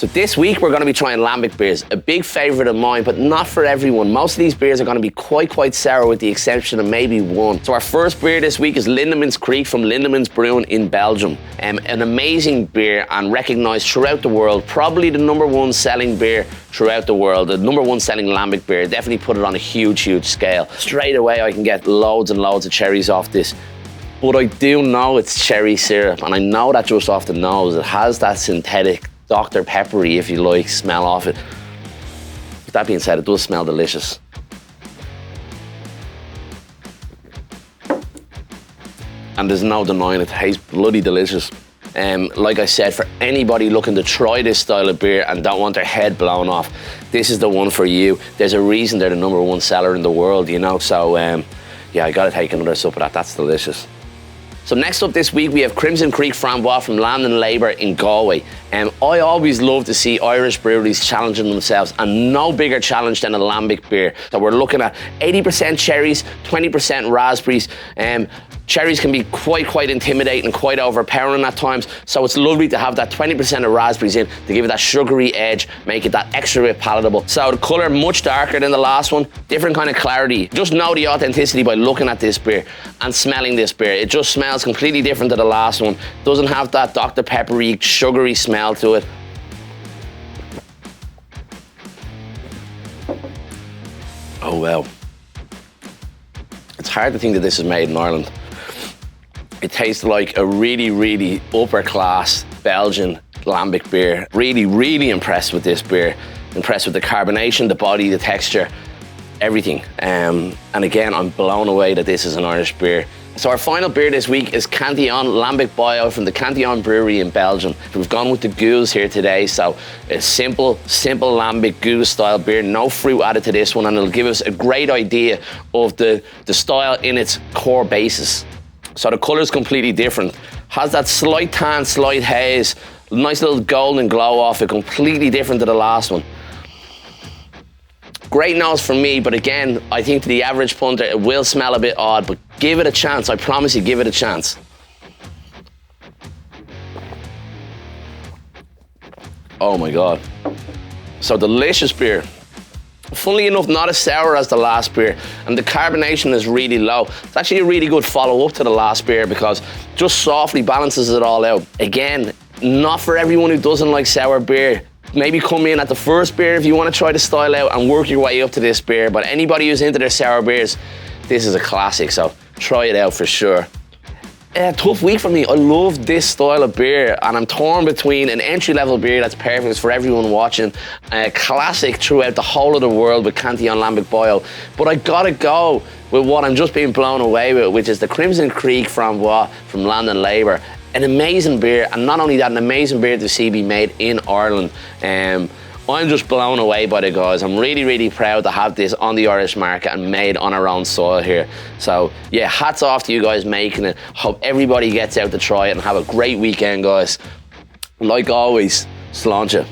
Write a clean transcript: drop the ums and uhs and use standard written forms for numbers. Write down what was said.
So this week we're going to be trying Lambic beers, a big favourite of mine, but not for everyone. Most of these beers are going to be quite sour with the exception of maybe one. So our first beer this week is Lindemans Creek from Lindemans Brewing in Belgium. An amazing beer and recognised throughout the world, probably the #1 selling beer throughout the world, the #1 selling Lambic beer. Definitely put it on a huge scale. Straight away I can get loads and loads of cherries off this. But I do know it's cherry syrup, and I know that just off the nose. It has that synthetic Dr. Peppery, if you like, smell off it. With that being said, it does smell delicious. And there's no denying it tastes bloody delicious. Like I said, for anybody looking to try this style of beer and don't want their head blown off, this is the one for you. There's a reason they're the #1 seller in the world, you know, so yeah, I gotta take another sip of that. That's delicious. So next up this week we have Crimson Creek Framboise from Land and Labour in Galway. I always love to see Irish breweries challenging themselves, and no bigger challenge than a Lambic beer. So we're looking at 80% cherries, 20% raspberries. Cherries can be quite intimidating, quite overpowering at times, so it's lovely to have that 20% of raspberries in to give it that sugary edge, make it that extra bit palatable. So the colour much darker than the last one, different kind of clarity. Just know the authenticity by looking at this beer and smelling this beer. It just smells completely different to the last one. Doesn't have that Dr. Peppery, sugary smell to it. Oh well. It's hard to think that this is made in Ireland. It tastes like a really upper class Belgian Lambic beer. Really impressed with this beer. Impressed with the carbonation, the body, the texture, everything. And again, I'm blown away that this is an Irish beer. So our final beer this week is Cantillon Lambic Bio from the Cantillon Brewery in Belgium. We've gone with the Gueuze here today, so a simple Lambic Gueuze style beer, no fruit added to this one, and it'll give us a great idea of the style in its core basis. So the colour's completely different. Has that slight tan, slight haze, nice little golden glow off it, completely different to the last one. Great nose for me, but again, I think to the average punter, it will smell a bit odd, but give it a chance. I promise you, give it a chance. Oh my God. So delicious beer. Funnily enough, not as sour as the last beer, and the carbonation is really low. It's actually a really good follow-up to the last beer because just softly balances it all out. Again, not for everyone who doesn't like sour beer. Maybe come in at the first beer if you want to try the style out and work your way up to this beer, but anybody who's into their sour beers, this is a classic, so try it out for sure. Tough week for me. I love this style of beer, and I'm torn between an entry-level beer that's perfect for everyone watching, a classic throughout the whole of the world with Cantillon Lambic Bio, but I gotta go with what I'm just being blown away with, which is the Crimson Creek Framboise from Land and Labour. An amazing beer, and not only that, an amazing beer to see be made in Ireland. I'm just blown away by the guys. I'm really proud to have this on the Irish market and made on our own soil here. So yeah, hats off to you guys making it. Hope everybody gets out to try it and have a great weekend, guys. Like always, Sláinte.